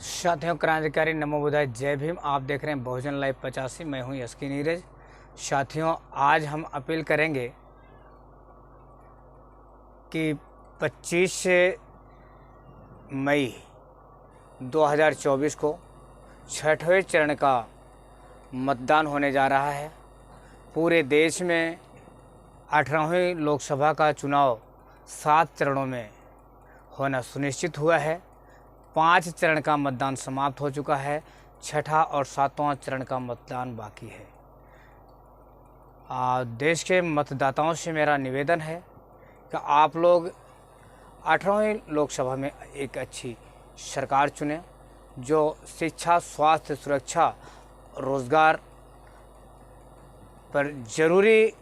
साथियों, क्रांतिकारी नमो बुद्धाय, जय भीम। आप देख रहे हैं बहुजन लाइव 85। मैं हूं यस्की नीरज। साथियों, आज हम अपील करेंगे कि 25 मई 2024 को छठवें चरण का मतदान होने जा रहा है। पूरे देश में 18वीं लोकसभा का चुनाव 7 चरणों में होना सुनिश्चित हुआ है। 5 चरण का मतदान समाप्त हो चुका है। छठा और 7वां चरण का मतदान बाकी है। देश के मतदाताओं से मेरा निवेदन है कि आप लोग 18वीं लोकसभा में एक अच्छी सरकार चुनें जो शिक्षा, स्वास्थ्य, सुरक्षा, रोजगार पर जरूरी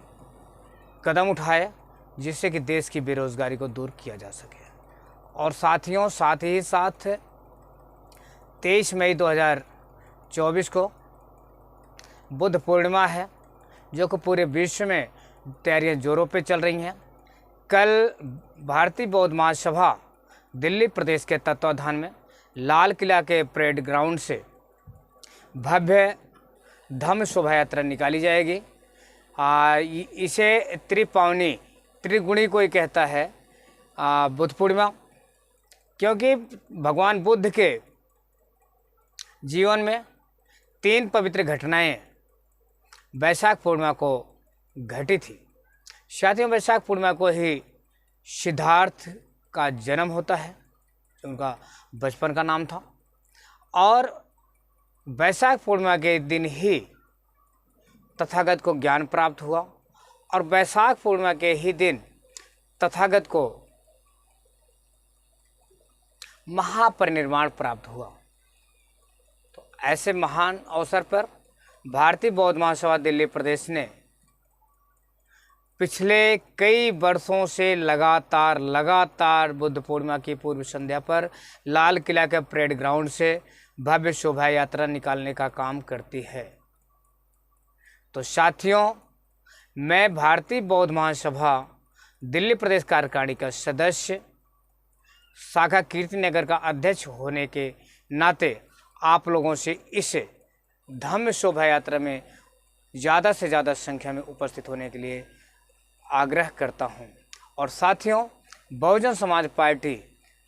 कदम उठाए, जिससे कि देश की बेरोजगारी को दूर किया जा सके। और साथियों, साथ ही साथ 23 मई 2024 को बुद्ध पूर्णिमा है, जो कि पूरे विश्व में तैयारियां जोरों पे चल रही हैं। कल भारतीय बौद्ध महासभा दिल्ली प्रदेश के तत्वाधान में लाल किला के परेड ग्राउंड से भव्य धम्म शोभा यात्रा निकाली जाएगी। इसे त्रिगुणी कोई कहता है बुद्ध पूर्णिमा, क्योंकि भगवान बुद्ध के जीवन में 3 पवित्र घटनाएं वैशाख पूर्णिमा को घटी थी। साथियों, वैशाख पूर्णिमा को ही सिद्धार्थ का जन्म होता है, जो उनका बचपन का नाम था। और वैशाख पूर्णिमा के दिन ही तथागत को ज्ञान प्राप्त हुआ, और वैशाख पूर्णिमा के ही दिन तथागत को महापरिनिर्वाण प्राप्त हुआ। तो ऐसे महान अवसर पर भारतीय बौद्ध महासभा दिल्ली प्रदेश ने पिछले कई वर्षों से लगातार बुद्ध पूर्णिमा की पूर्व संध्या पर लाल किला के परेड ग्राउंड से भव्य शोभा यात्रा निकालने का काम करती है। तो साथियों, मैं भारतीय बौद्ध महासभा दिल्ली प्रदेश कार्यकारिणी का सदस्य, शाखा कीर्तिनगर का अध्यक्ष होने के नाते आप लोगों से इस धम्म शोभा यात्रा में ज़्यादा से ज़्यादा संख्या में उपस्थित होने के लिए आग्रह करता हूं। और साथियों, बहुजन समाज पार्टी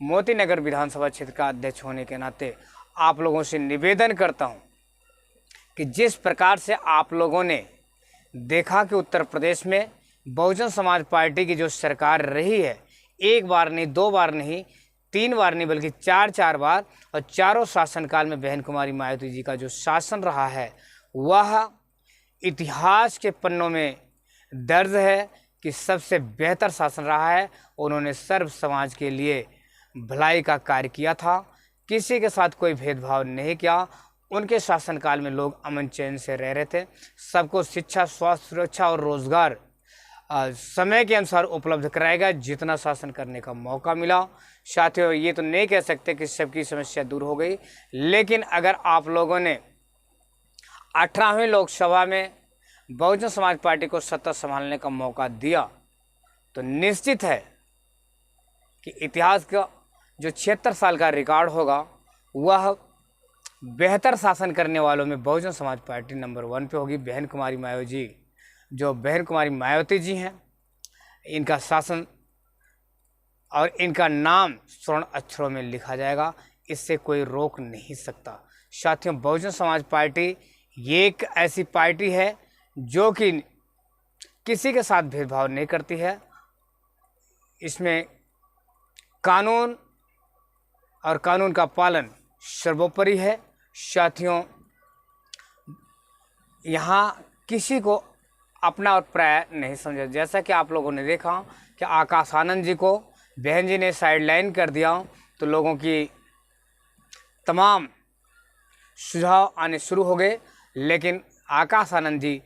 मोती नगर विधानसभा क्षेत्र का अध्यक्ष होने के नाते आप लोगों से निवेदन करता हूं कि जिस प्रकार से आप लोगों ने देखा कि उत्तर प्रदेश में बहुजन समाज पार्टी की जो सरकार रही है, 1 बार नहीं, 2 बार नहीं, 3 बार नहीं, बल्कि 4 बार, और चारों शासनकाल में बहन कुमारी मायावती जी का जो शासन रहा है वह इतिहास के पन्नों में दर्ज है कि सबसे बेहतर शासन रहा है। उन्होंने सर्व समाज के लिए भलाई का कार्य किया था, किसी के साथ कोई भेदभाव नहीं किया। उनके शासनकाल में लोग अमन चैन से रह रहे थे। सबको शिक्षा, स्वास्थ्य, सुरक्षा और रोजगार समय के अनुसार उपलब्ध कराएगा, जितना शासन करने का मौका मिला। साथियों, ये तो नहीं कह सकते कि सबकी समस्या दूर हो गई, लेकिन अगर आप लोगों ने 18वीं लोकसभा में बहुजन समाज पार्टी को सत्ता संभालने का मौका दिया, तो निश्चित है कि इतिहास का जो 76 साल का रिकॉर्ड होगा वह बेहतर शासन करने वालों में बहुजन समाज पार्टी नंबर 1 पे होगी। बहन कुमारी मायावती जी, जो बहन कुमारी मायावती जी हैं, इनका शासन और इनका नाम स्वर्ण अक्षरों में लिखा जाएगा। इससे कोई रोक नहीं सकता। साथियों, बहुजन समाज पार्टी ये एक ऐसी पार्टी है जो कि किसी के साथ भेदभाव नहीं करती है। इसमें कानून और कानून का पालन सर्वोपरि है। साथियों, यहाँ किसी को अपना और पराया नहीं समझा। जैसा कि आप लोगों ने देखा कि आकाश आनंद जी को बहन जी ने साइडलाइन कर दिया, तो लोगों की तमाम सुझाव आने शुरू हो गए। लेकिन आकाश आनंद जी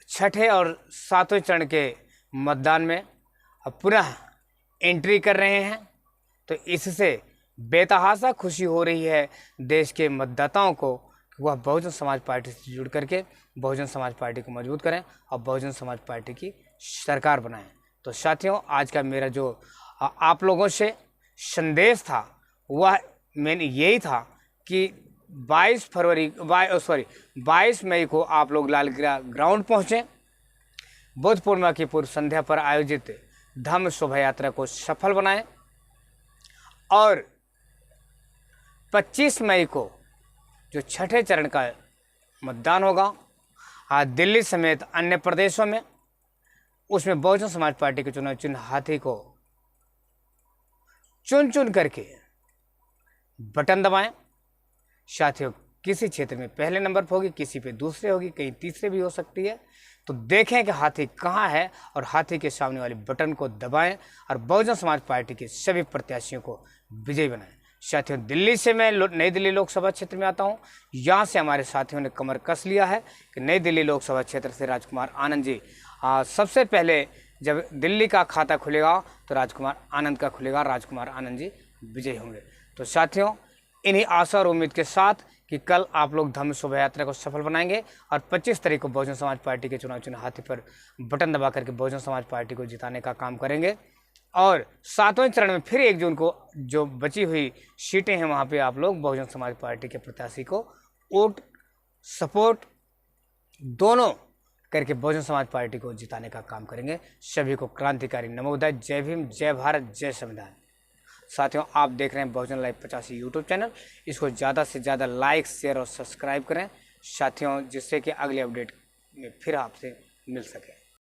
छठे और 7वें चरण के मतदान में अब पुनः एंट्री कर रहे हैं। तो इससे बेतहाशा खुशी हो रही है देश के मतदाताओं को कि वह बहुजन समाज पार्टी से जुड़ करके बहुजन समाज पार्टी को मजबूत करें और बहुजन समाज पार्टी की सरकार बनाएं। तो साथियों, आज का मेरा जो आप लोगों से संदेश था वह मैंने यही था कि 22 मई को आप लोग लाल किला ग्राउंड पहुँचें। बुद्ध पूर्णिमा की पूर्व संध्या पर आयोजित धम्म शोभा यात्रा को सफल बनाएं और 25 मई को जो छठे चरण का मतदान होगा आज दिल्ली समेत अन्य प्रदेशों में, उसमें बहुजन समाज पार्टी के चुनाव चिन्ह हाथी को चुन चुन करके बटन दबाएं। साथियों, किसी क्षेत्र में पहले नंबर पर होगी, किसी पे दूसरे होगी, कहीं तीसरे भी हो सकती है। तो देखें कि हाथी कहाँ है और हाथी के सामने वाले बटन को दबाएं और बहुजन समाज पार्टी के सभी प्रत्याशियों को विजयी बनाएं। साथियों, दिल्ली से मैं नई दिल्ली लोकसभा क्षेत्र में आता हूं। यहां से हमारे साथियों ने कमर कस लिया है कि नई दिल्ली लोकसभा क्षेत्र से राजकुमार आनंद जी सबसे पहले जब दिल्ली का खाता खुलेगा तो राजकुमार आनंद का खुलेगा, राजकुमार आनंद जी विजयी होंगे। तो साथियों, इन्हीं आशा और उम्मीद के साथ कि कल आप लोग धम्म शोभा यात्रा को सफल बनाएंगे और 25 तारीख को बहुजन समाज पार्टी के चुनाव चिन्ह हाथी पर बटन दबा करके बहुजन समाज पार्टी को जिताने का काम करेंगे। और 7वें चरण में फिर 1 जून को जो बची हुई सीटें हैं वहाँ पे आप लोग बहुजन समाज पार्टी के प्रत्याशी को वोट सपोर्ट दोनों करके बहुजन समाज पार्टी को जिताने का काम करेंगे। सभी को क्रांतिकारी नमोदय। जय भीम, जय भारत, जय संविधान। साथियों, आप देख रहे हैं बहुजन लाइव 85 यूट्यूब चैनल। इसको ज़्यादा से ज़्यादा लाइक, शेयर और सब्सक्राइब करें साथियों, जिससे कि अगले अपडेट में फिर आपसे मिल सके।